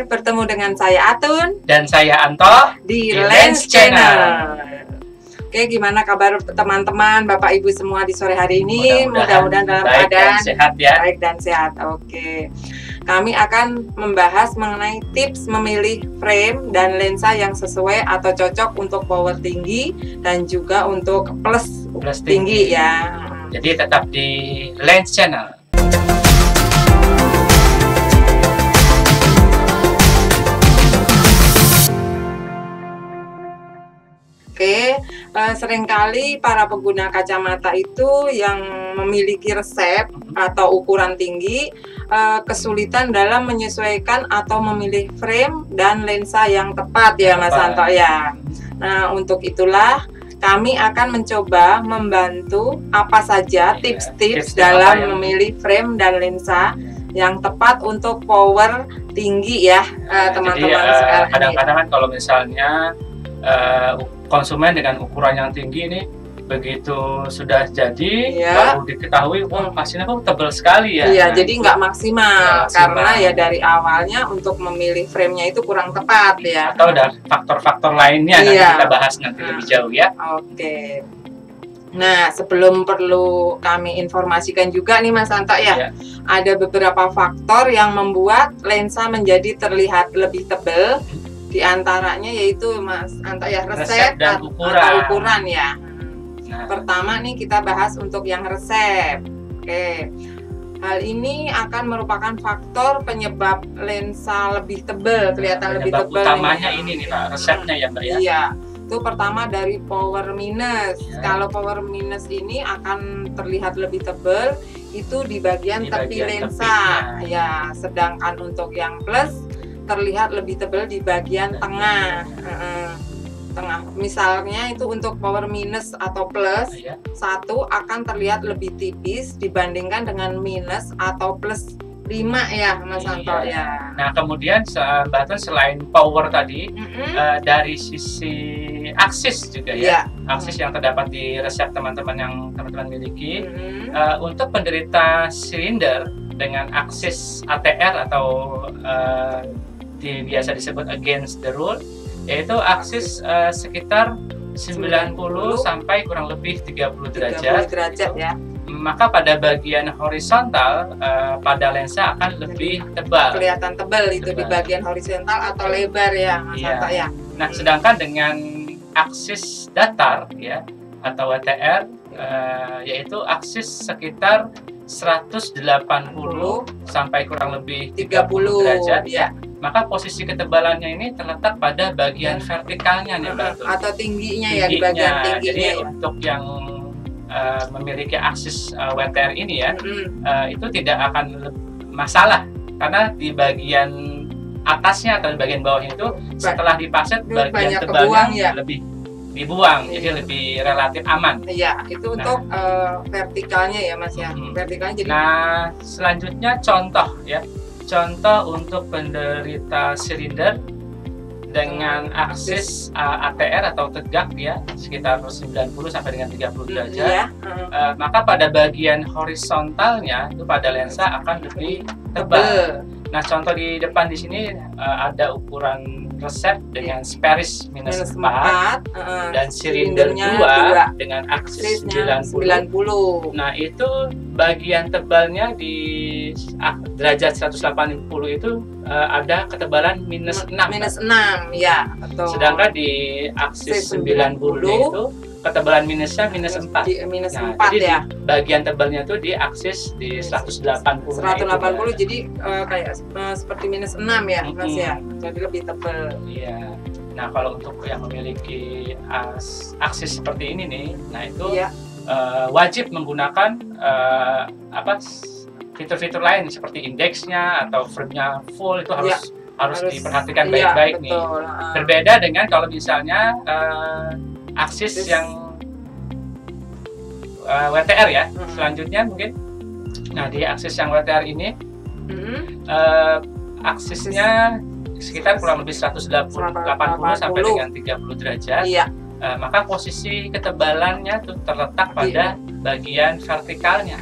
bertemu dengan saya Atun dan saya Anto di Lens Channel. Oke, gimana kabar teman-teman, Bapak Ibu semua di sore hari ini? Mudah-mudahan dalam keadaan sehat ya. Baik dan sehat. Oke. Kami akan membahas mengenai tips memilih frame dan lensa yang sesuai atau cocok untuk power tinggi dan juga untuk plus tinggi ya. Jadi tetap di Lens Channel. Oke, seringkali para pengguna kacamata itu yang memiliki resep atau ukuran tinggi kesulitan dalam menyesuaikan atau memilih frame dan lensa yang tepat ya Mas Anto ya. Nah, untuk itulah kami akan mencoba membantu apa saja tips-tips dalam memilih frame dan lensa yang tepat untuk power tinggi ya teman-teman sekarang. Kadang-kadang kan kalau misalnya konsumen dengan ukuran yang tinggi ini begitu sudah jadi baru diketahui wah mesinnya kok tebal sekali ya. Iya, jadi nggak maksimal karena ya dari awalnya untuk memilih frame-nya itu kurang tepat ya. Atau ada faktor-faktor lainnya nanti kita bahas nanti lebih jauh ya. Oke. Nah, sebelum perlu kami informasikan juga nih Mas Anto ya, ada beberapa faktor yang membuat lensa menjadi terlihat lebih tebal. Di antaranya yaitu Mas Anto ya resep dan ukuran ya. Nah, pertama nih kita bahas untuk yang resep. Oke. Hal ini akan merupakan faktor penyebab lensa lebih tebal, kelihatan lebih tebal. Utamanya ini nih Pak, resepnya ya Mbak ya. Iya. Itu pertama dari power minus. Kalau power minus ini akan terlihat lebih tebal itu di bagian tepi lensa. Ya, sedangkan untuk yang plus terlihat lebih tebal di bagian tengah. Tengah. Misalnya itu untuk power minus atau plus satu akan terlihat lebih tipis dibandingkan dengan minus atau plus 5 ya Mas Anto ya. Nah kemudian bahkan selain power tadi dari sisi aksis juga ya, aksis yang terdapat di resep teman-teman yang teman-teman miliki untuk penderita silinder dengan aksis ATR atau biasa disebut against the rule, yaitu aksis sekitar 90 sampai kurang lebih 30 derajat ya. Maka pada bagian horizontal pada lensa akan lebih tebal. Kelihatan tebal itu di bagian horizontal atau lebar ya Mas Anto ya. Nah, sedangkan dengan aksis datar ya atau WTR yaitu aksis sekitar 180 sampai kurang lebih 30 derajat ya. Maka posisi ketebalannya ini terletak pada bagian vertikalnya nih Mbak. Atau tingginya ya di bagian tingginya. Jadi untuk yang memiliki aksis WTR ini ya itu tidak akan masalah karena di bagian atasnya atau di bagian bawahnya itu setelah dipaset bagian tebalnya lebih dibuang, jadi lebih relatif aman. Iya, itu untuk vertikalnya ya Mas ya. Vertikalnya jadi. Nah, selanjutnya contoh ya. Contoh untuk penderita silinder dengan aksis ATR atau tegak ya sekitar 90 sampai dengan 30 derajat. Maka pada bagian horizontalnya itu pada lensa akan lebih tebal. Nah, contoh di depan di sini ada ukuran resep dengan sparis minus 4 dan silinder 2 dengan aksis 90. Nah, itu bagian tebalnya di derajat 180 itu ada ketebalan minus 6. Minus 6, ya, betul. Sedangkan di aksis 90 itu ketebalan minusnya minus 4. Minus nah, 4 jadi ya. Bagian tebalnya tuh di aksis di 180. 180 jadi kayak seperti minus 6 ya, Mas ya. Jadi lebih tebal. Iya. Nah, kalau untuk yang memiliki aksis seperti ini nih, nah itu wajib menggunakan fitur-fitur lain seperti indeksnya atau frame-nya full itu harus diperhatikan baik-baik nih. Berbeda dengan kalau misalnya aksis yang WTR ya. Selanjutnya mungkin nah di aksis yang WTR ini aksisnya sekitar kurang lebih 180 sampai dengan 30 derajat. Maka posisi ketebalannya tuh terletak pada bagian vertikalnya.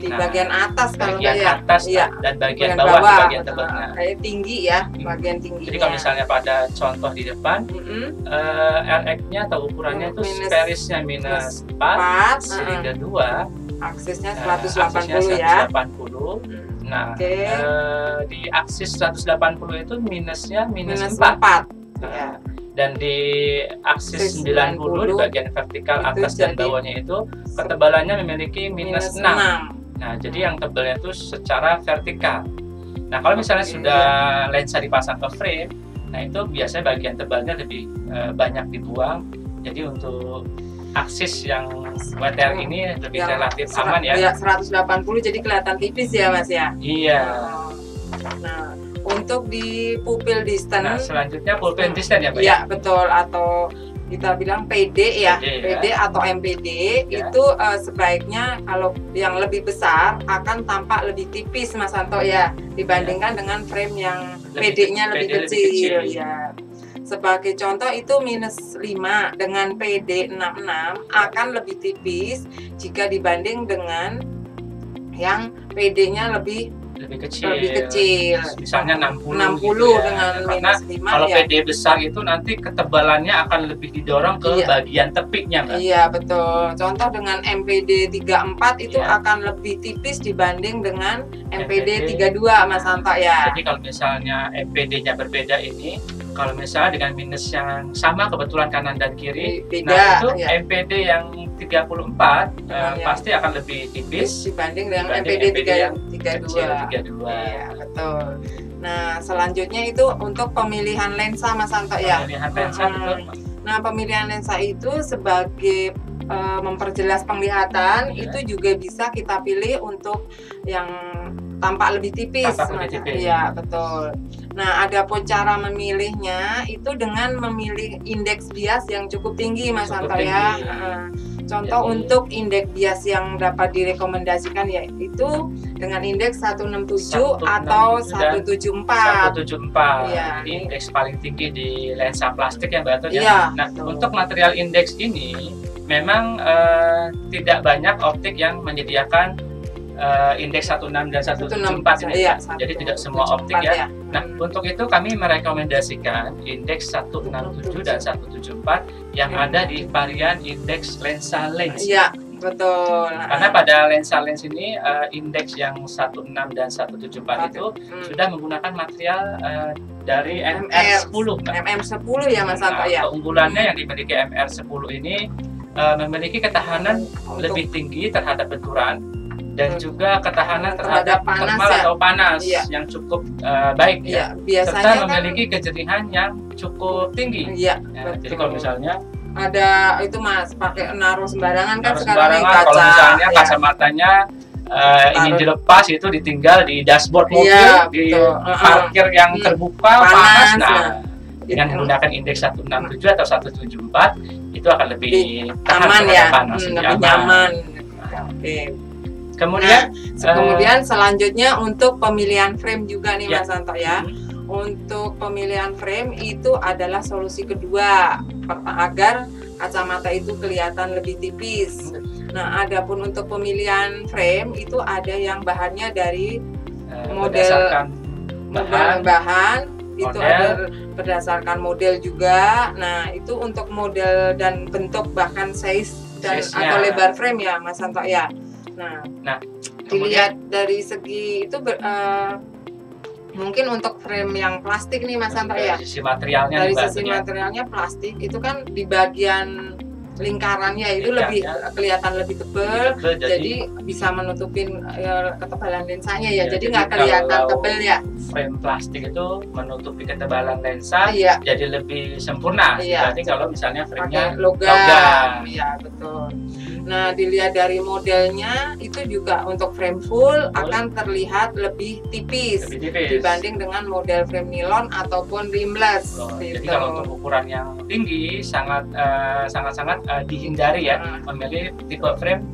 di bagian atas kalau bagian ya. atas Iya. dan bagian bawah di bagian tebelnya. Kayak tinggi ya, bagian tingginya. Jadi kalau misalnya pada contoh di depan, RX-nya atau ukurannya itu sparisnya minus 4, silinder 2, aksesnya aksesnya 180 ya. 180. Nah, Oke. di aksis 180 itu minusnya minus Minus 4. 4. Nah, Ya. dan di aksis 90 di bagian vertikal itu atas dan jadi bawahnya itu ketebalannya memiliki minus 6. Nah, jadi yang tebalnya itu secara vertikal. Nah, kalau misalnya sudah lensa dipasang ke frame, nah itu biasanya bagian tebalnya lebih banyak dibuang. Jadi untuk aksis yang WTR ini lebih relatif aman ya. Iya, 180 jadi kelihatan tipis ya Mas ya. Iya. Nah, untuk di pupil Nah, distance, selanjutnya pupil distance ya, Pak? Iya, betul, atau kita bilang PD ya, PD atau MPD ya. itu sebaiknya kalau yang lebih besar akan tampak lebih tipis Mas Santo ya dibandingkan dengan frame yang PD-nya lebih kecil ya. Sebagai contoh itu minus 5 dengan PD 66 akan lebih tipis jika dibanding dengan yang PD-nya lebih kecil. Misalnya 60 gitu ya. Dengan karena minus 5 kalau ya. PD besar itu nanti ketebalannya akan lebih didorong ke bagian tepiknya, Mbak. Iya, betul. Contoh dengan MPD 34 itu akan lebih tipis dibanding dengan MPD 32 Mas Santo ya. Jadi kalau misalnya MPD-nya berbeda ini, kalau misalnya dengan minus yang sama kebetulan kanan dan kiri, beda, nah itu MPD yang 34 pasti akan lebih tipis dibanding dengan MPD 32. Iya, betul. Nah, selanjutnya itu untuk pemilihan lensa Mas Santo ya. Pemilihan lensa betul. Nah, pemilihan lensa itu sebagai memperjelas penglihatan itu juga bisa kita pilih untuk yang tampak lebih tipis. Iya, betul. Nah, ada pun cara memilihnya itu dengan memilih indeks bias yang cukup tinggi Mas Santo ya. Contoh untuk indeks bias yang dapat direkomendasikan yaitu dengan indeks 167 atau 174. 174. Ya, ini indeks paling tinggi di lensa plastik ya, Mbak. Ya, nah, untuk material indeks ini memang tidak banyak optik yang menyediakan indeks 16 dan 174 ini. Jadi tidak semua optik ya. Nah, untuk itu kami merekomendasikan indeks 167 dan 174 yang ada di varian indeks lensa lens. Iya, betul. Karena pada lensa lens ini indeks yang 16 dan 174 itu sudah menggunakan material dari MR10. MR10 ya Mas Santo ya. Keunggulannya yang dimiliki MR10 ini memiliki ketahanan lebih tinggi terhadap benturan dan juga ketahanan terhadap termal atau panas yang cukup baik ya. Serta memiliki kejelihan yang cukup tinggi. Iya, jadi kalau misalnya ada itu Mas pakai naruh sembarangan kan sekarang kaca. Kalau misalnya kacamatanya ingin dilepas itu ditinggal di dashboard mobil di parkir yang terbuka panas. Nah, dengan menggunakan indeks 167 atau 174 itu akan lebih aman ya, lebih nyaman. Oke. Kemudian selanjutnya untuk pemilihan frame juga nih Mas Santo ya. Untuk pemilihan frame itu adalah solusi kedua agar kacamata itu kelihatan lebih tipis. Nah, adapun untuk pemilihan frame itu ada yang bahannya dari model bahan itu ada berdasarkan model juga. Nah, itu untuk model dan bentuk bahkan size dan atau lebar frame ya Mas Santo ya. Nah dilihat dari segi itu mungkin untuk frame yang plastik nih Mas Santo ya. Dari sisi materialnya, dari sisi materialnya plastik itu kan di bagian lingkarannya itu lebih kelihatan lebih tebal, jadi bisa menutupin ketebalan lensanya ya, jadi nggak kelihatan tebal ya. Frame plastik itu menutupi ketebalan lensa jadi lebih sempurna. Jadi kalau misalnya frame-nya logam. Iya, betul. Nah, dilihat dari modelnya itu juga untuk frame full akan terlihat lebih tipis dibanding dengan model frame nilon ataupun rimless. Jadi kalau untuk ukuran yang tinggi sangat dihindari ya, memilih tipe frame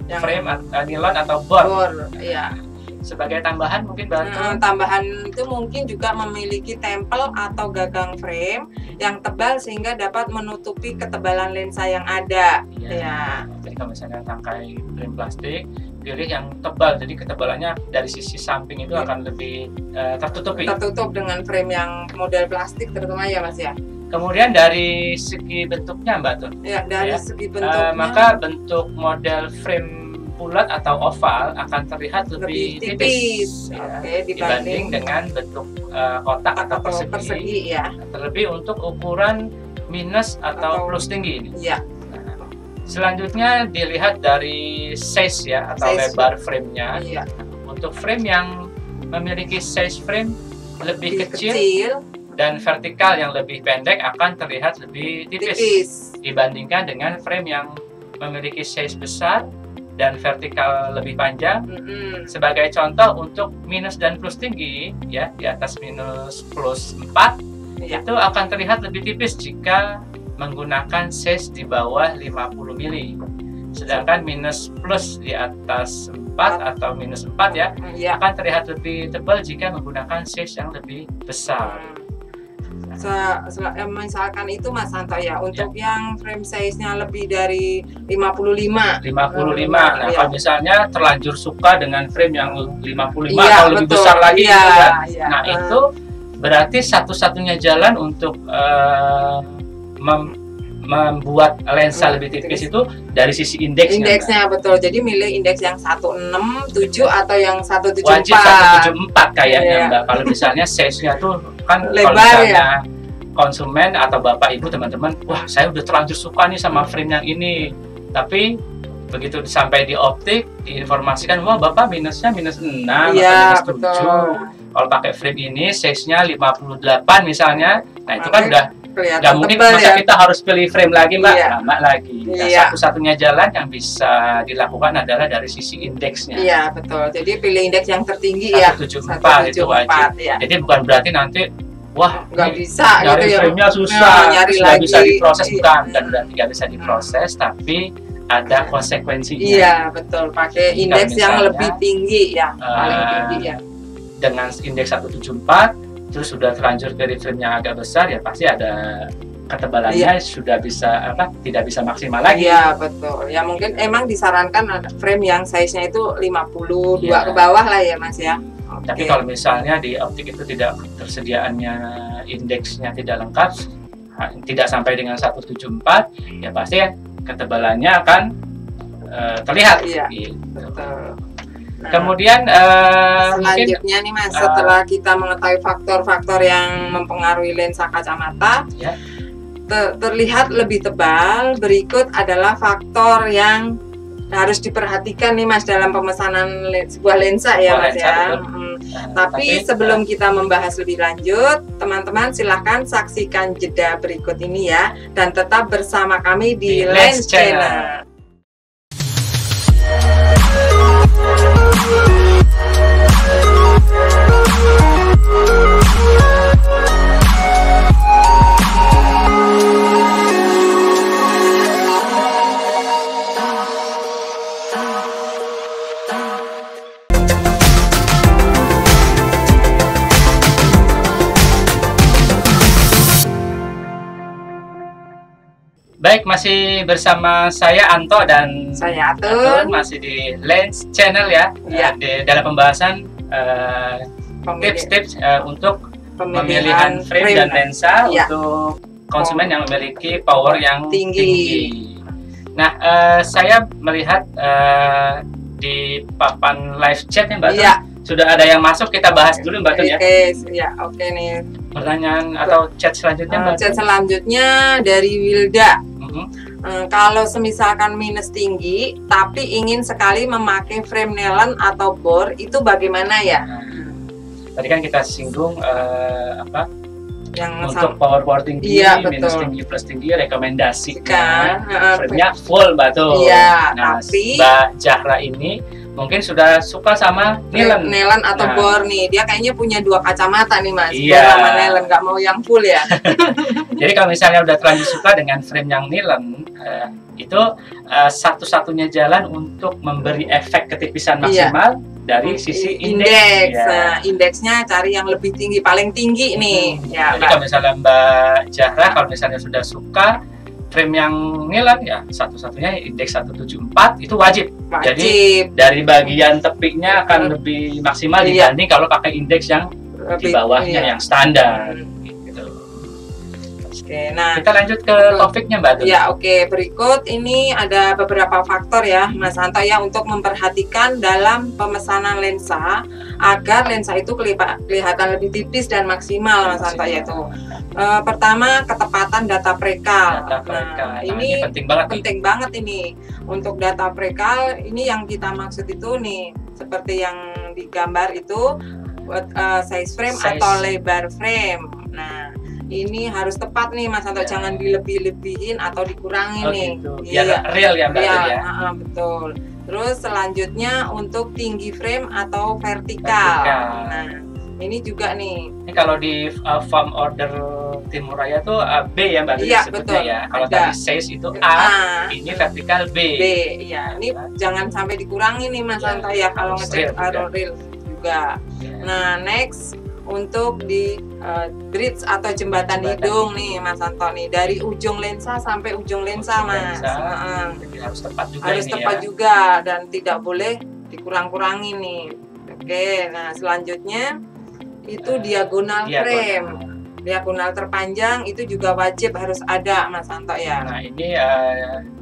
nilon atau bor. Iya. Sebagai tambahan mungkin tambahan itu mungkin juga memiliki tempel atau gagang frame yang tebal sehingga dapat menutupi ketebalan lensa yang ada. Jadi kalau misalnya tangkai frame plastik pilih yang tebal, jadi ketebalannya dari sisi samping itu akan lebih tertutupi. Tertutup dengan frame yang model plastik terutama ya Mas ya. Kemudian dari segi bentuknya Mbak Tun, Ya, dari segi bentuknya maka bentuk model frame bulat atau oval akan terlihat lebih tipis ya, dibanding dengan bentuk kotak atau persegi ya. Terlebih untuk ukuran minus atau plus tinggi ini. Ya. Selanjutnya dilihat dari size ya atau lebar frame-nya. Iya. Untuk frame yang memiliki size frame lebih kecil dan vertikal yang lebih pendek akan terlihat lebih tipis dibandingkan dengan frame yang memiliki size besar dan vertikal lebih panjang. Sebagai contoh untuk minus dan plus tinggi ya, di atas minus plus 4 itu akan terlihat lebih tipis jika menggunakan size di bawah 50 mili. Sedangkan minus plus di atas 4 atau minus 4 ya, akan terlihat lebih tebal jika menggunakan size yang lebih besar. Misalkan itu Mas Santo ya, untuk yang frame size-nya lebih dari 55. Nah, kalau misalnya terlanjur suka dengan frame yang 55 atau lebih besar lagi gitu ya. Nah, itu berarti satu-satunya jalan untuk membuat lensa lebih tipis itu dari sisi indeksnya. Indeksnya betul. Jadi milih indeks yang 167 atau yang 174. Wajib 174 kayaknya Mbak. Kalau misalnya size-nya tuh kan lebar, kalau misalnya konsumen atau Bapak Ibu teman-teman, wah saya udah terlanjur suka nih sama frame yang ini. Tapi begitu sampai di optik diinformasikan, wah Bapak minusnya minus 6 atau minus 7. Kalau pakai frame ini size-nya 58 misalnya. Nah, itu kan udah nggak mungkin masa kita harus pilih frame lagi Mbak, lama lagi. Nah, satu-satunya jalan yang bisa dilakukan adalah dari sisi indeksnya. Iya betul. Jadi pilih indeks yang tertinggi 174 itu wajib. Jadi bukan berarti nanti wah nggak bisa nyari gitu frame-nya susah, nyari nggak lagi. bisa diproses, bukan. Dan berarti nggak bisa diproses, tapi ada konsekuensinya. Iya betul. Pakai indeks yang lebih tinggi ya, paling tinggi ya. Dengan indeks 174 terus sudah terlanjur dari frame yang agak besar ya pasti ada ketebalannya sudah bisa tidak bisa maksimal lagi. Iya betul. Ya mungkin emang disarankan ada frame yang size-nya itu 52 ke bawah lah ya Mas ya. Tapi kalau misalnya di optik itu tidak tersediaannya indeksnya tidak lengkap, tidak sampai dengan 174, ya pasti ketebalannya akan terlihat. Gitu. Betul. Nah, kemudian selanjutnya nih Mas, setelah kita mengetahui faktor-faktor yang mempengaruhi lensa kacamata terlihat lebih tebal, berikut adalah faktor yang harus diperhatikan nih Mas dalam pemesanan sebuah lensa ya Mas ya. Tapi sebelum kita membahas lebih lanjut, teman-teman silahkan saksikan jeda berikut ini ya, dan tetap bersama kami di Lens Channel. Baik, masih bersama saya Anto dan saya Atun, masih di Lens Channel ya. Dalam pembahasan tips-tips untuk pemilihan frame dan lensa untuk konsumen yang memiliki power yang tinggi. Nah, saya melihat di papan live chat ya Mbak Tun, sudah ada yang masuk, kita bahas dulu Mbak Tun ya. Oke nih. Pertanyaan atau chat selanjutnya Mbak Tun? Chat selanjutnya dari Wilda. Kalau semisalkan minus tinggi tapi ingin sekali memakai frame nelen atau bor, itu bagaimana ya? Tadi kan kita singgung yang untuk power tinggi, minus tinggi, plus tinggi, rekomendasikan frame-nya full Mbak Tun. Nah, tapi Mbak Zahra ini mungkin sudah suka sama nelen atau bor nih. Dia kayaknya punya 2 kacamata nih Mas, bor sama nelen, nggak mau yang full ya. Jadi kalau misalnya udah terlanjur suka dengan frame yang nelen, itu satu-satunya jalan untuk memberi efek ketipisan maksimal dari sisi indeks. Nah, indeksnya cari yang lebih tinggi, paling tinggi nih. Jadi kalau misalnya Mbak Zahra, kalau misalnya sudah suka frame yang nilai ya satu-satunya indeks 174 itu wajib. Wajib. Jadi dari bagian tepiknya akan lebih maksimal dibanding kalau pakai indeks yang di bawahnya yang standar. Gitu. Oke, nah kita lanjut ke topiknya Mbak Tun. Ya, oke. Berikut ini ada beberapa faktor ya, Mas Anto ya, untuk memperhatikan dalam pemesanan lensa agar lensa itu kelihatan lebih tipis dan maksimal, Mas Anto ya itu. Pertama, ketepatan data prekal. Nah, ini penting banget ini. Untuk data prekal ini yang kita maksud itu nih, seperti yang digambar itu size frame atau lebar frame. Nah, ini harus tepat nih Mas Anto, jangan dilebih-lebihin atau dikurangin nih. Gitu. Biar real ya Mbak ya. Betul. Terus selanjutnya untuk tinggi frame atau vertikal. Nah, ini juga nih. Ini kalau di form order Timur Raya tuh B ya Mbak disebutnya ya. Kalau tadi size itu A, ini vertikal B. Iya. Ini jangan sampai dikurangi nih Mas Anto ya kalau ngecek real juga. Nah, next untuk di bridge atau jembatan hidung nih Mas Anto nih, dari ujung lensa sampai ujung lensa Mas. Jadi harus tepat juga. Harus tepat juga dan tidak boleh dikurang-kurangi nih. Oke, nah selanjutnya itu diagonal frame. Diagonal terpanjang itu juga wajib harus ada Mas Anto ya. Nah ini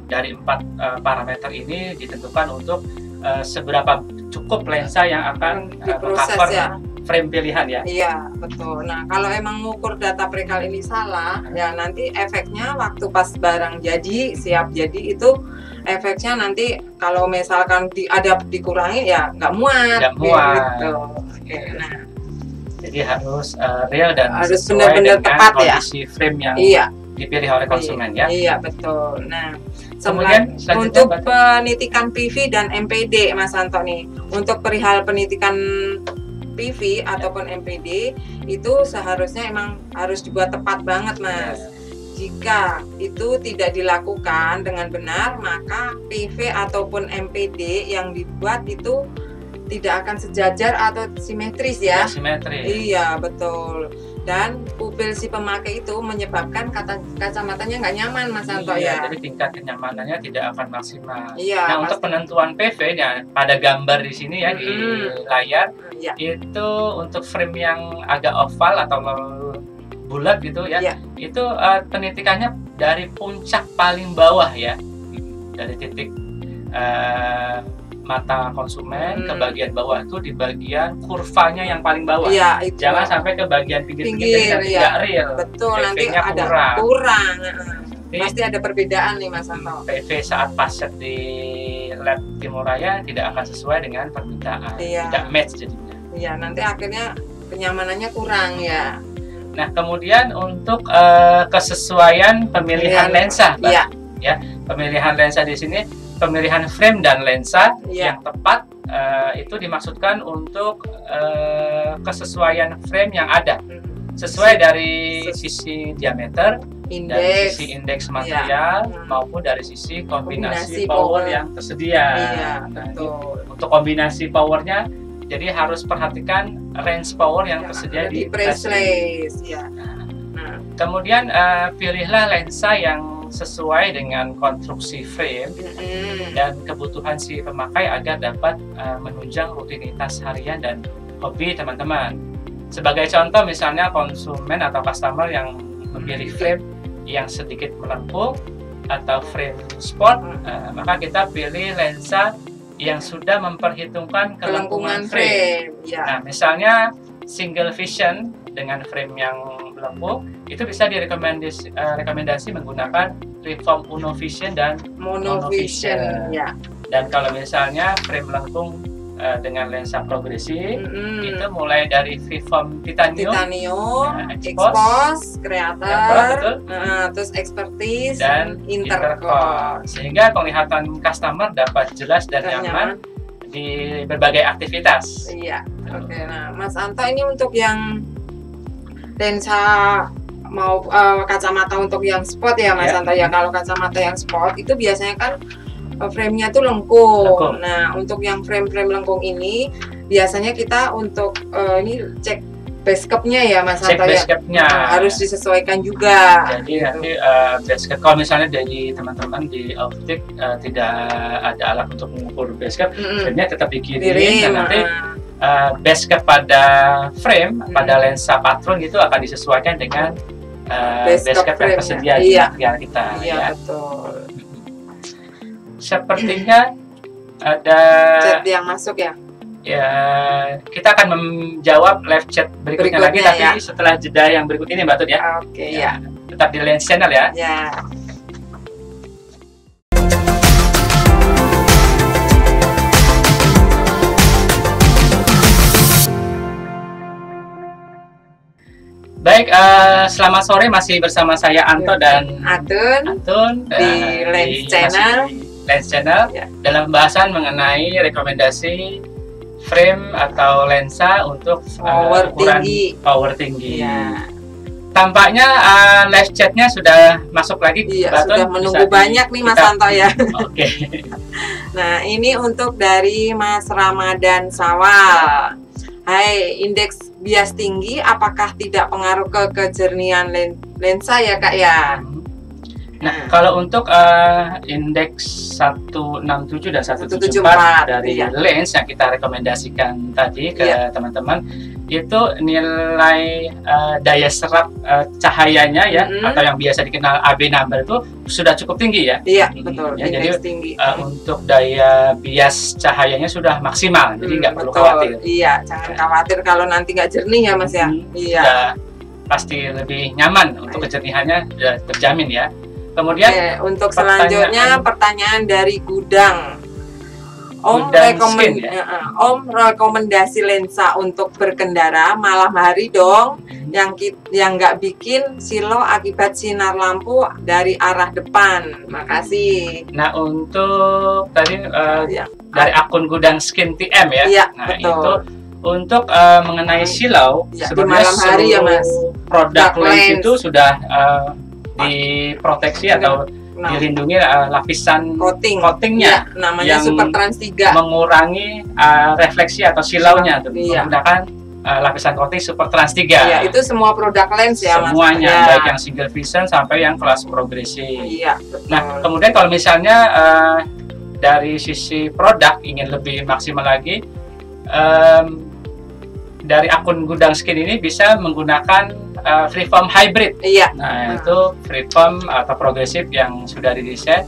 dari 4 parameter ini ditentukan untuk seberapa cukup lensa yang akan diproses ya. Frame pilihan ya. Iya, betul. Nah, kalau emang ngukur data prekal ini salah, ya nanti efeknya waktu pas barang jadi, siap jadi itu efeknya nanti kalau misalkan ada dikurangi ya nggak muat. Nggak muat. Gitu. Oke, nah. Jadi harus real dan harus sesuai benar-benar dengan tepat kondisi frame yang dipilih oleh konsumen ya. Iya, betul. Nah, kemudian untuk penitikan PV dan MPD Mas Anto nih, untuk perihal penitikan PV ataupun MPD itu seharusnya emang harus juga tepat banget Mas. Jika itu tidak dilakukan dengan benar, maka PV ataupun MPD yang dibuat itu tidak akan sejajar atau simetris ya. Simetris. Iya, betul. Dan pupil si pemakai itu menyebabkan kacamatanya nggak nyaman Mas Anto ya. Jadi tingkat kenyamanannya tidak akan maksimal. Iya, nah, untuk penentuan PV-nya pada gambar di sini ya di layar itu untuk frame yang agak oval atau bulat gitu ya. Itu penitikannya dari puncak paling bawah ya. Dari titik mata konsumen ke bagian bawah itu di bagian kurvanya yang paling bawah. Iya, itu. Jangan sampai ke bagian pinggir-pinggir nanti nggak real. Betul, nanti ada kurang. Pasti ada perbedaan nih Mas Anto. PV saat passet di lab Timur Raya tidak akan sesuai dengan permintaan. Tidak match jadinya. Iya, nanti akhirnya kenyamanannya kurang ya. Nah, kemudian untuk kesesuaian pemilihan lensa, ya, pemilihan lensa di sini, pemilihan frame dan lensa yang tepat itu dimaksudkan untuk kesesuaian frame yang ada, sesuai dari sisi diameter, dari sisi indeks material maupun dari sisi kombinasi power yang tersedia. Nah, untuk kombinasi powernya, jadi harus perhatikan range power yang tersedia di press release. Kemudian pilihlah lensa yang sesuai dengan konstruksi frame dan kebutuhan si pemakai agar dapat menunjang rutinitas harian dan hobi teman-teman. Sebagai contoh misalnya konsumen atau customer yang memilih frame yang sedikit melengkung atau frame sport, maka kita pilih lensa yang sudah memperhitungkan kelengkungan frame. Nah, misalnya single vision dengan frame yang melengkung itu bisa direkomendasi menggunakan reform Unovision dan Monovision. Dan kalau misalnya frame melengkung dengan lensa progresif itu mulai dari freeform titanium, expose, creator, terus expertise dan intercore, sehingga penglihatan customer dapat jelas dan nyaman di berbagai aktivitas. Iya. Oke. Nah, Mas Anto, ini untuk yang lensa mau kacamata untuk yang sport ya Mas Anto ya. Kalau kacamata yang sport itu biasanya kan frame-nya tuh lengkung. Nah, untuk yang frame-frame lengkung ini biasanya kita untuk ini cek base cap-nya ya Mas cek Santo ya. base cap-nya. Harus disesuaikan juga. Jadi gitu. nanti base cap, kalau misalnya dari teman-teman di optik tidak ada alat untuk mengukur base cap, frame-nya tetap dikirim dan nanti base cap pada frame, pada lensa patron itu akan disesuaikan dengan base cap yang tersedia di material kita. Iya, ya. betul. Sepertinya ada Chat yang masuk ya. Ya, kita akan menjawab live chat berikutnya lagi, tapi ya. setelah jeda yang berikut ini Mbak Tut ya. Oke, ya. Tetap di Lens Channel ya. Ya. Baik, selamat sore, masih bersama saya Anto dan Atun di Lens Channel. Lens Channel ya. Dalam pembahasan mengenai rekomendasi frame atau lensa untuk ukuran power tinggi. Ya. Tampaknya live chatnya sudah masuk lagi. Iya, sudah menunggu banyak nih Mas Santo ya. Oke. Nah, ini untuk dari Mas Ramadan Sawal. Hai, indeks bias tinggi apakah tidak pengaruh ke kejernihan lensa ya Kak ya? Nah, kalau untuk indeks 167 dan 174 dari lens yang kita rekomendasikan tadi ke teman-teman, itu nilai daya serap cahayanya ya, atau yang biasa dikenal AB number itu sudah cukup tinggi ya. Iya, betul. Ya, jadi tinggi. Untuk daya bias cahayanya sudah maksimal, jadi nggak perlu khawatir. Iya, jangan khawatir kalau nanti nggak jernih ya Mas ya. Iya. Pasti lebih nyaman untuk kejernihannya, sudah terjamin ya. Kemudian untuk selanjutnya pertanyaan dari Gudang. Om rekomendasi lensa untuk berkendara malam hari dong, yang nggak bikin silo akibat sinar lampu dari arah depan. Makasih. Nah, untuk tadi dari akun Gudang Skin TM ya. Iya, nah, betul. Itu untuk mengenai silau, di malam hari ya Mas. Produk lens itu sudah diproteksi atau dilindungi lapisan coatingnya namanya yang Super Trans 3 mengurangi refleksi atau silaunya menggunakan lapisan coating Super Trans 3. Iya, itu semua produk lens ya Mas. Semuanya, baik yang single vision sampai yang kelas progresif. Iya, betul. Nah, kemudian kalau misalnya dari sisi produk ingin lebih maksimal lagi, dari akun Gudang Skin ini bisa menggunakan freeform hybrid. Iya. Nah, itu freeform atau progresif yang sudah didesain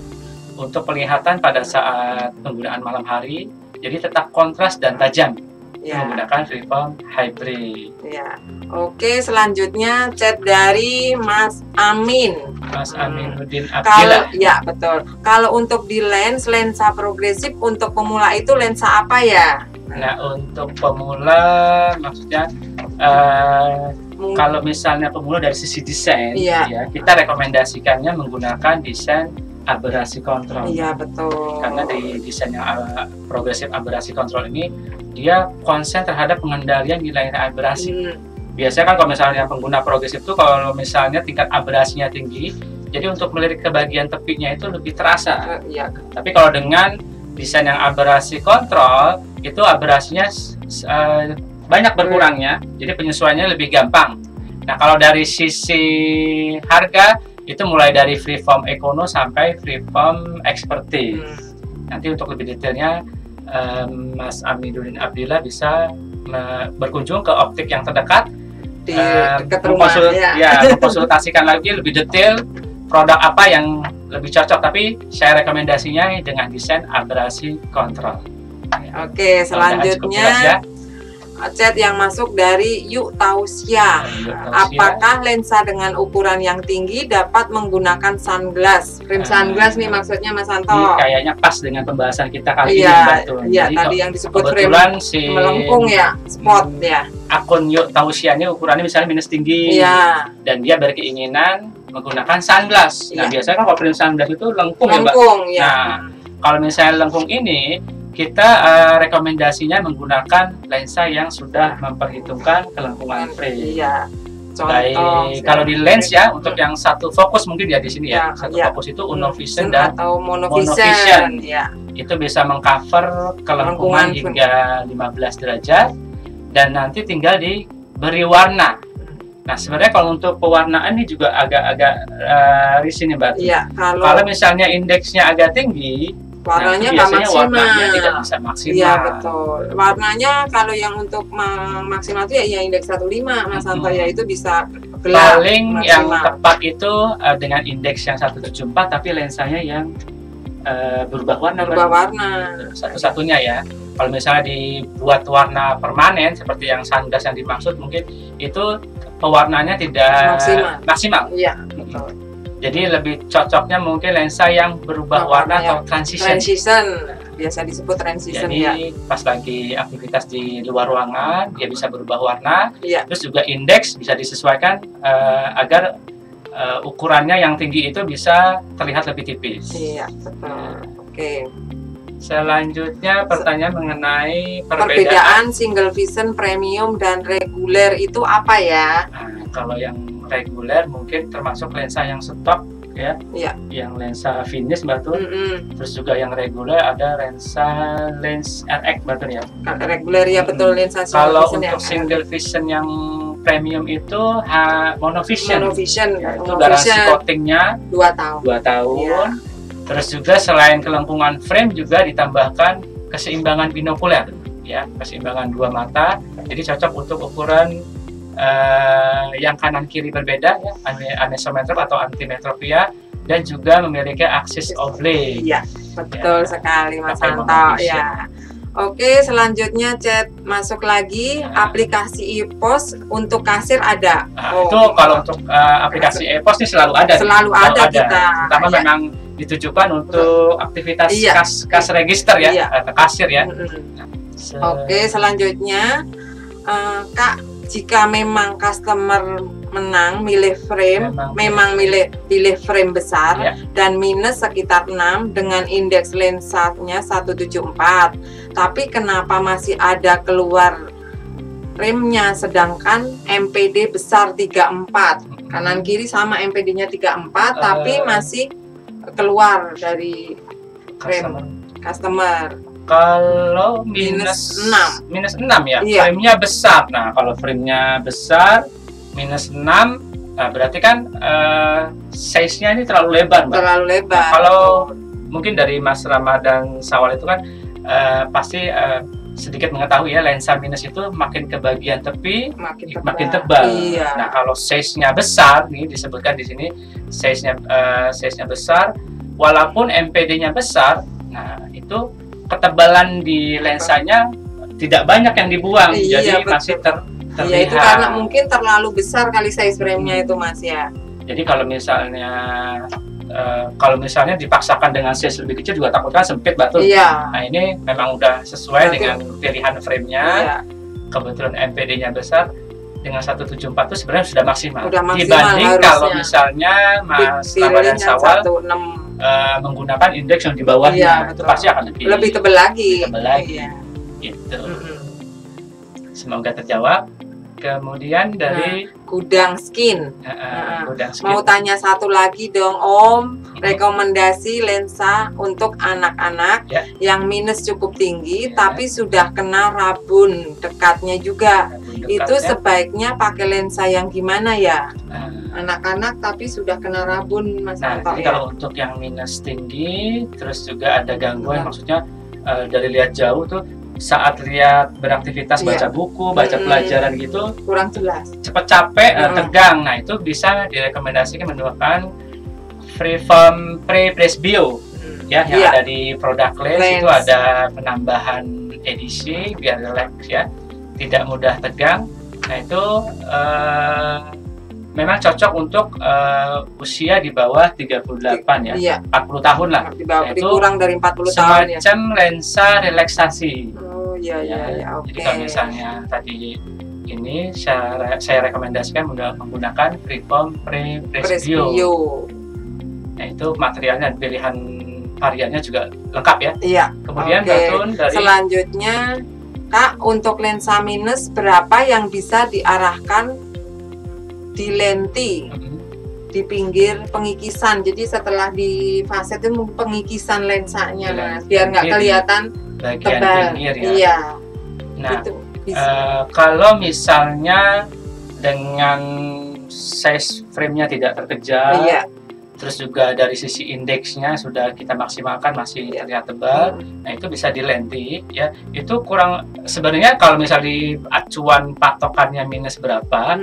untuk penglihatan pada saat penggunaan malam hari, jadi tetap kontras dan tajam. Menggunakan freeform hybrid. Iya. Oke, selanjutnya chat dari Mas Amin. Mas Aminuddin Abdillah. Ya, betul. Kalau untuk di lensa progresif untuk pemula itu lensa apa ya? Nah, untuk pemula maksudnya kalau misalnya pemula dari sisi desain, ya kita rekomendasikannya menggunakan desain aberasi kontrol. Iya, betul. Karena di desain yang progresif aberasi kontrol ini dia konsen terhadap pengendalian nilai aberasi. Biasanya kan kalau misalnya pengguna progresif itu kalau misalnya tingkat aberasinya tinggi, jadi untuk melirik ke bagian tepinya itu lebih terasa. Tapi kalau dengan desain yang aberasi kontrol, itu aberasinya banyak berkurangnya, jadi penyesuaiannya lebih gampang. Nah, kalau dari sisi harga itu mulai dari freeform Econo sampai freeform Expertise. Nanti untuk lebih detailnya Mas Aminuddin Abdillah bisa berkunjung ke optik yang terdekat, di dekat rumah mengkonsultasikan lagi lebih detail produk apa yang lebih cocok, tapi saya rekomendasinya dengan desain aberasi kontrol. Oke, selanjutnya chat yang masuk dari Yuk Tausia. Apakah lensa dengan ukuran yang tinggi dapat menggunakan sunglass? Frame sunglass nih maksudnya Mas Santo. Ini kayaknya pas dengan pembahasan kita kali ini. Iya, tadi yang disebut frame melengkung ya, spot ya. Akun Yuk Tausia ini ukurannya misalnya minus tinggi. Iya. Dan dia berkeinginan menggunakan sunglass. Nah, biasanya kan kalau frame sunglass itu lengkung ya, Mbak. Ya. Nah, kalau misalnya lengkung ini kita rekomendasinya menggunakan lensa yang sudah memperhitungkan kelengkungan frame. Iya. Baik, kalau di lens ya, untuk yang satu fokus mungkin ya di sini ya. Satu fokus itu Unovision dan atau monovision. Itu bisa mengcover kelengkungan hingga 15 derajat dan nanti tinggal beri warna. Nah, sebenarnya kalau untuk pewarnaan ini juga agak-agak risih nih, Mbak. Iya, kalau misalnya indeksnya agak tinggi, warnanya nah, biasanya maksimal. warnanya tidak bisa maksimal. Iya, betul. Warnanya kalau yang untuk maksimal itu ya indeks 15 Mas Santo, ya itu bisa gelap. Paling maksimal. yang tepat itu dengan indeks yang 174 tapi lensanya yang berubah warna. Satu-satunya ya. Kalau misalnya dibuat warna permanen seperti yang sunglass yang dimaksud, mungkin itu pewarnanya tidak maksimal. Iya, betul. Jadi lebih cocoknya mungkin lensa yang berubah warna atau transition. Biasa disebut transition. Jadi ya. Pas lagi aktivitas di luar ruangan dia bisa berubah warna. Ya. Terus juga indeks bisa disesuaikan agar ukurannya yang tinggi itu bisa terlihat lebih tipis. Iya, betul. Oke. Selanjutnya pertanyaan mengenai perbedaan single vision, premium, dan reguler itu apa ya? Nah, kalau yang reguler mungkin termasuk lensa yang stok ya, yang lensa finish Mbak Tun. Terus juga yang reguler ada lens RX Mbak Tun ya. Reguler ya betul, lensa kalau untuk single vision yang premium itu monovision. Ya, itu garansi coatingnya 2 tahun. 2 tahun. Ya. Terus juga selain kelengkungan frame juga ditambahkan keseimbangan binokuler ya, keseimbangan 2 mata. Jadi cocok untuk ukuran yang kanan kiri berbeda ya, anisometrop atau antimetropia, dan juga memiliki aksis oblate. Iya, betul sekali Mas Santo ya. Oke, selanjutnya chat masuk lagi aplikasi e-pos untuk kasir ada. Itu kalau untuk aplikasi e-pos ini selalu ada. Selalu ada kita. Terutama memang ditujukan untuk aktivitas kas register ya, atau kasir ya. Oke, selanjutnya Kak, jika memang customer menang milih frame, pilih frame besar dan minus sekitar 6 dengan indeks lensanya 174, tapi kenapa masih ada keluar frame-nya sedangkan MPD besar 34, kanan kiri sama MPD-nya 34, tapi masih keluar dari frame customer. Kalau minus 6 ya, frame-nya besar. Nah, kalau frame-nya besar minus 6, nah berarti kan size-nya ini terlalu lebar, Mbak. Terlalu lebar. Nah, kalau mungkin dari Mas Ramadan Sawal itu kan pasti sedikit mengetahui ya, lensa minus itu makin ke bagian tepi makin tebal. Iya. Nah, kalau size-nya besar nih disebutkan di sini size-nya besar, walaupun MPD-nya besar, nah itu ketebalan di lensanya tidak banyak yang dibuang, jadi masih terlihat. Iya, itu karena mungkin terlalu besar kali size frame-nya itu Mas ya. Jadi kalau misalnya dipaksakan dengan size lebih kecil juga takutnya sempit batu. Iya. Nah, ini memang udah sesuai dengan pilihan frame-nya. Kebetulan MPD-nya besar dengan 174 itu sebenarnya sudah maksimal. Dibanding harusnya. Kalau misalnya Mas Ramadan Sawal menggunakan indeks yang di bawahnya, itu pasti akan lebih tebal lagi. Gitu. Semoga terjawab. Kemudian dari Gudang Skin. Gudang Skin. Mau tanya satu lagi dong Om, rekomendasi lensa untuk anak-anak yang minus cukup tinggi tapi sudah kena rabun dekatnya juga. Itu sebaiknya pakai lensa yang gimana ya? Anak-anak tapi sudah kena rabun Mas Santo. Jadi kalau untuk yang minus tinggi terus juga ada gangguan, maksudnya dari lihat jauh tuh saat lihat beraktivitas baca buku, baca pelajaran gitu kurang jelas, cepat capek, tegang. Nah, itu bisa direkomendasikan menggunakan Freeform Pre Presbio ya, yang ada di product lens. Itu ada penambahan edisi biar relax ya, tidak mudah tegang. Nah, itu memang cocok untuk usia di bawah 38 ya, 40 tahun lah. Itu kurang dari 40 tahun ya. Semacam lensa relaksasi. Oke. Jadi kalau misalnya tadi ini saya rekomendasikan menggunakan Freeform Pre Presbio. Nah, itu materialnya, pilihan variannya juga lengkap ya. Iya. Kemudian Batun dari selanjutnya Kak, untuk lensa minus berapa yang bisa diarahkan di lenti di pinggir pengikisan? Jadi setelah di faset itu pengkikisan lensanya Mas, biar nggak kelihatan bagian tebal. pinggir ya. Iya. Nah, Kalau misalnya dengan size frame-nya tidak terkejar, Iya. terus juga dari sisi indeksnya sudah kita maksimalkan masih terlihat tebal, nah itu bisa di lenti ya. Itu kurang sebenarnya kalau misalnya di acuan patokannya minus berapa,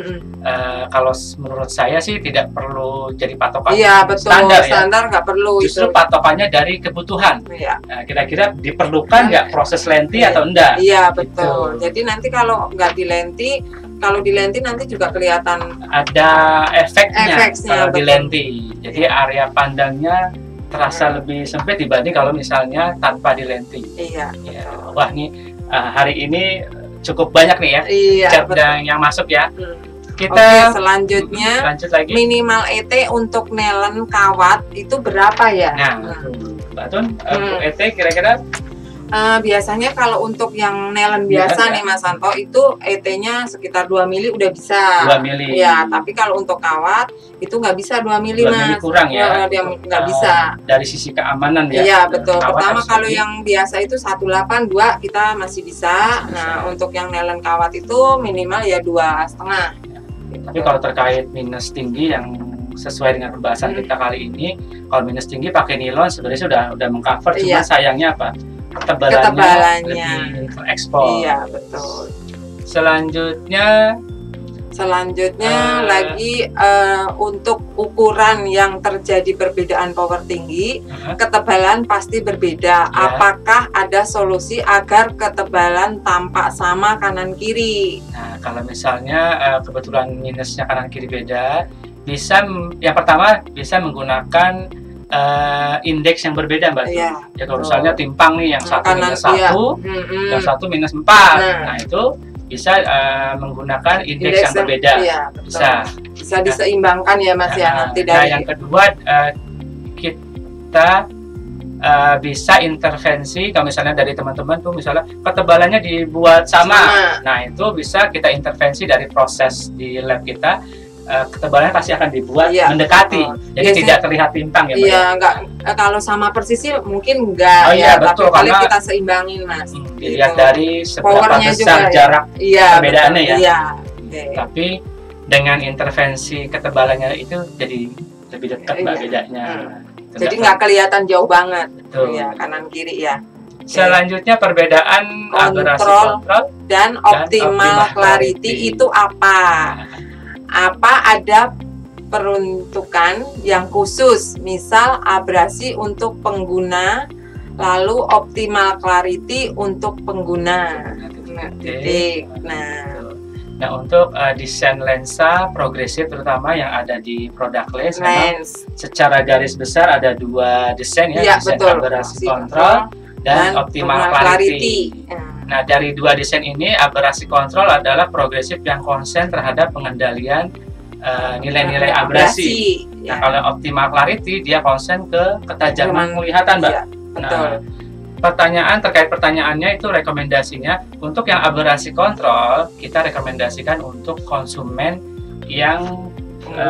kalau menurut saya sih tidak perlu jadi patokan standar ya. Standar nggak perlu. Justru patokannya dari kebutuhan. Iya. Nah, kira-kira diperlukan nggak proses lenti atau enggak? Iya betul. Gitu. Jadi nanti kalau nggak di lenti, kalau di lenti nanti juga kelihatan ada efeknya kalau di lenti. Jadi area pandangnya terasa lebih sempit dibanding kalau misalnya tanpa di lenti. Iya. Ya. Wah nih hari ini cukup banyak nih ya chat yang masuk ya. Kita selanjutnya lanjut lagi. Minimal ET untuk nelen kawat itu berapa ya? Nah, Mbak Tun, untuk ET kira-kira biasanya kalau untuk yang nelen biasa nih Mas Santo itu ET-nya sekitar 2 mili udah bisa. 2 mili. Ya, tapi kalau untuk kawat itu nggak bisa 2 mili 2 Mas. mili kurang ya. Dia nggak bisa. Dari sisi keamanan ya. Iya, betul. Pertama kalau yang biasa itu 182 kita masih bisa. Nah, untuk yang nelen kawat itu minimal ya 2,5. Tapi kalau terkait minus tinggi yang sesuai dengan pembahasan kita kali ini, kalau minus tinggi pakai nilon sebenarnya sudah mengcover, cuma sayangnya apa? Ketebalannya lebih terekspor. Iya, betul. Selanjutnya lagi untuk ukuran yang terjadi perbedaan power tinggi, ketebalan pasti berbeda. Apakah ada solusi agar ketebalan tampak sama kanan kiri? Nah, kalau misalnya kebetulan minusnya kanan kiri beda, bisa yang pertama bisa menggunakan indeks yang berbeda Mbak. Ya kalau misalnya timpang nih yang satu minus 1, yang satu minus 4. Nah itu bisa menggunakan indeks yang berbeda. Bisa diseimbangkan ya Mas ya nanti dari. Yang kedua kita bisa intervensi kalau misalnya dari teman-teman tuh misalnya ketebalannya dibuat sama. Nah itu bisa kita intervensi dari proses di lab kita. Ketebalannya pasti akan dibuat mendekati, jadi tidak terlihat timpang ya. Iya, enggak kalau sama persis mungkin enggak betul, tapi paling kita seimbangin Mas. Dilihat dari seberapa besar jarak perbedaannya ya. Iya. Tapi dengan intervensi ketebalannya itu jadi lebih dekat Mbak bedanya. Jadi nggak kelihatan jauh banget. Ya kanan kiri ya. Selanjutnya perbedaan aberasi kontrol dan optimal clarity itu apa? Apa ada peruntukan yang khusus, misal abrasi untuk pengguna, lalu optimal clarity untuk pengguna. Nah untuk desain lensa progresif terutama yang ada di product lens, secara garis besar ada 2 desain ya, desain aberasi kontrol dan optimal clarity. Nah, dari 2 desain ini, aberasi kontrol adalah progresif yang konsen terhadap pengendalian nilai-nilai abrasi. Nah, kalau optimal clarity, dia konsen ke ketajaman penglihatan, Mbak. Nah, terkait pertanyaannya itu rekomendasinya untuk yang aberasi kontrol, kita rekomendasikan untuk konsumen yang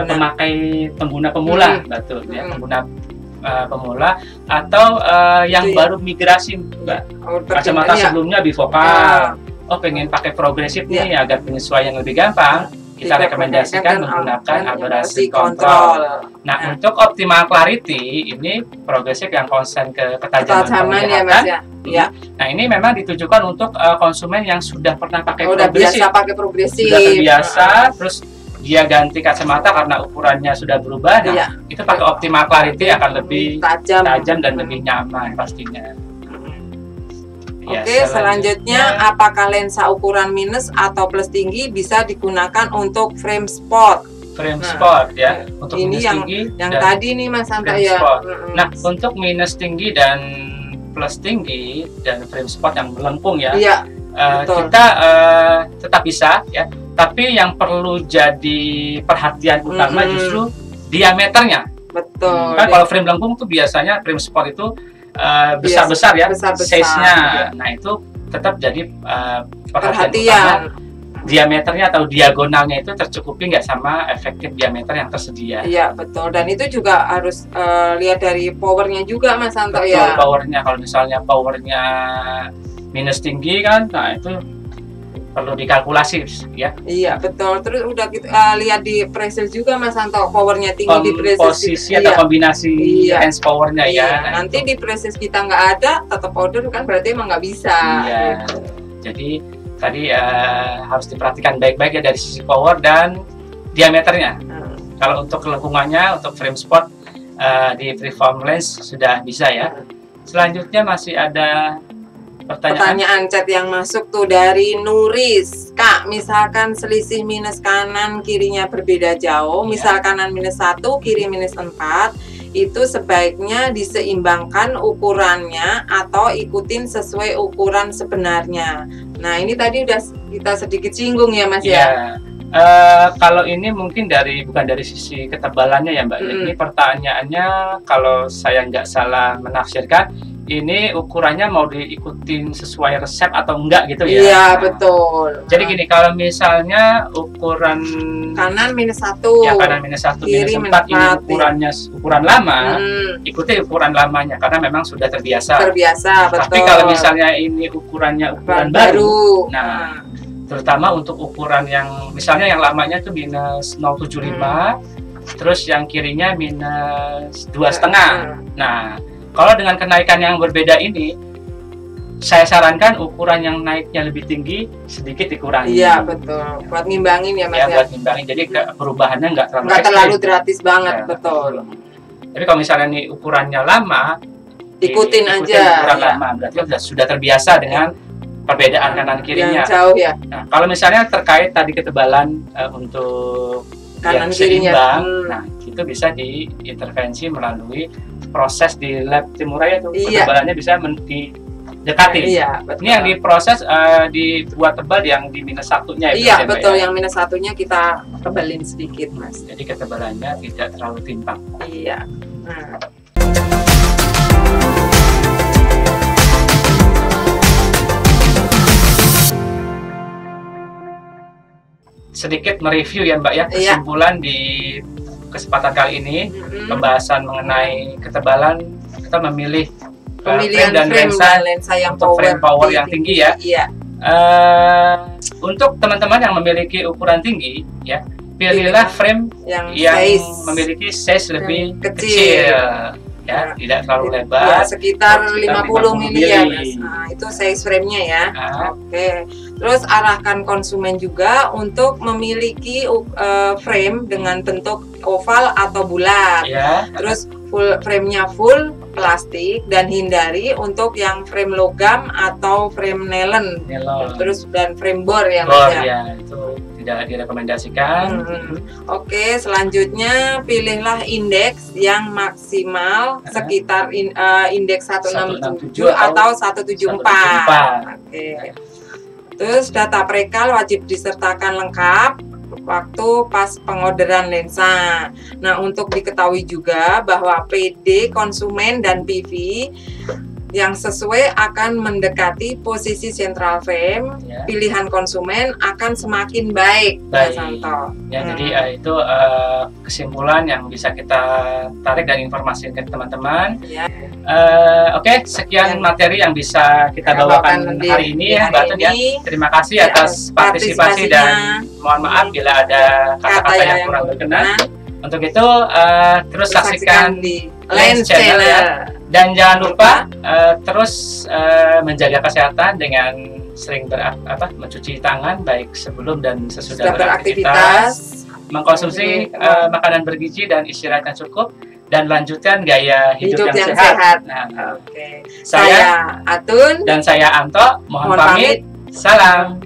pemakai pengguna pemula, betul ya, pengguna pemula atau yang baru migrasi Mbak. Kacamata sebelumnya bifokal. Pengen pakai progresif nih agar penyesuaian lebih gampang, kita rekomendasikan menggunakan aberasi kontrol. Nah, untuk optimal clarity ini progresif yang konsen ke ketajaman penglihatan. Nah, ini memang ditujukan untuk konsumen yang sudah pernah pakai progresif. Biasa pakai progresif. Sudah terbiasa, terus dia ganti kacamata karena ukurannya sudah berubah. Nah, itu pakai optimal clarity akan lebih tajam dan lebih nyaman pastinya. Selanjutnya apakah lensa ukuran minus atau plus tinggi bisa digunakan untuk frame spot? Frame spot ya, untuk ini minus tinggi yang tadi nih Mas Santa ya. Nah, untuk minus tinggi dan plus tinggi dan frame spot yang melengkung ya, kita tetap bisa ya. Tapi yang perlu jadi perhatian utama justru diameternya. Betul. Kan kalau frame lengkung tuh biasanya frame spot itu besar-besar ya, size-nya. Nah, itu tetap jadi perhatian utama. Diameternya atau diagonalnya itu tercukupi nggak sama efektif diameter yang tersedia. Iya, betul. Dan itu juga harus lihat dari powernya juga Mas Santo ya. Powernya, kalau misalnya powernya minus tinggi kan, nah itu perlu dikalkulasi ya. Iya betul. Terus udah kita lihat di preset juga Mas Anto, powernya tinggi di preset. Posisi atau kombinasi range powernya ya. Nanti di preset kita nggak ada, tetap order kan berarti emang nggak bisa. Iya. Gitu. Jadi tadi harus diperhatikan baik-baik ya dari sisi power dan diameternya. Kalau untuk lengkungannya, untuk frame sport di freeform lens sudah bisa ya. Selanjutnya masih ada pertanyaan chat yang masuk tuh dari Nuris. Kak, misalkan selisih minus kanan kirinya berbeda jauh, misal kanan -1, kiri -4, itu sebaiknya diseimbangkan ukurannya atau ikutin sesuai ukuran sebenarnya. Nah, ini tadi udah kita sedikit singgung ya Mas ya. Kalau ini mungkin bukan dari sisi ketebalannya ya Mbak. Ini pertanyaannya kalau saya nggak salah menafsirkan, ini ukurannya mau diikutin sesuai resep atau enggak gitu ya? Iya betul. Jadi gini, kalau misalnya ukuran kanan -1, ya kanan -1, -4 ini ukuran lama, ikuti ukuran lamanya karena memang sudah terbiasa. Betul. Tapi kalau misalnya ini ukuran baru, nah terutama untuk ukuran yang misalnya yang lamanya tuh -0,75, terus yang kirinya -2,5. Nah, kalau dengan kenaikan yang berbeda ini, saya sarankan ukuran yang naiknya lebih tinggi sedikit dikurangi. Iya betul, buat ngimbangin ya Mas. Ya, buat ngimbangin, jadi perubahannya nggak terlalu drastis banget, betul. Tapi kalau misalnya ini ukurannya lama, ikutin aja ukuran lama, berarti sudah terbiasa dengan perbedaan kanan kirinya. Yang jauh ya. Nah, kalau misalnya terkait tadi ketebalan untuk kanan kirinya, nah itu bisa diintervensi melalui proses di lab Timuraya tuh. Ketebalannya bisa didekati. Iya, betul. Ini yang diproses dibuat tebal yang di -1-nya. Iya betul, yang -1-nya kita tebalin sedikit Mas. Jadi ketebalannya tidak terlalu timpang. Iya. Sedikit mereview ya Mbak ya, kesimpulan di kesempatan kali ini, pembahasan mengenai ketebalan, kita memilih frame dan lensa yang untuk frame power yang tinggi ya. Untuk teman-teman yang memiliki ukuran tinggi ya, pilihlah frame yang memiliki size lebih kecil ya, tidak terlalu lebar, sekitar 50 mili ya Mas. Nah, itu size frame-nya ya. Oke. Terus arahkan konsumen juga untuk memiliki frame dengan bentuk oval atau bulat. Terus frame-nya full plastik dan hindari untuk yang frame logam atau frame nylon. Terus dan frame bor ya Mas ya. Itu tidak direkomendasikan. Oke, selanjutnya pilihlah indeks yang maksimal sekitar indeks 167 atau 174. Oke. Terus data prekal wajib disertakan lengkap waktu pas pengorderan lensa. Nah, untuk diketahui juga bahwa PD konsumen dan PV yang sesuai akan mendekati posisi central frame, pilihan konsumen akan semakin baik. Mas Santo. Ya, jadi itu kesimpulan yang bisa kita tarik dan informasikan ke teman-teman. Oke, sekian materi yang bisa kita bawakan hari ini ya, Mbak Tun ya. Terima kasih atas partisipasi dan mohon maaf bila ada kata-kata yang kurang berkenan. Untuk itu terus saksikan di Lens Channel ya. Dan jangan lupa terus menjaga kesehatan dengan sering mencuci tangan baik sebelum dan sesudah beraktivitas, mengkonsumsi makanan bergizi dan istirahat yang cukup, dan lanjutkan gaya hidup yang sehat. Nah, saya Atun dan saya Anto, mohon pamit. Salam.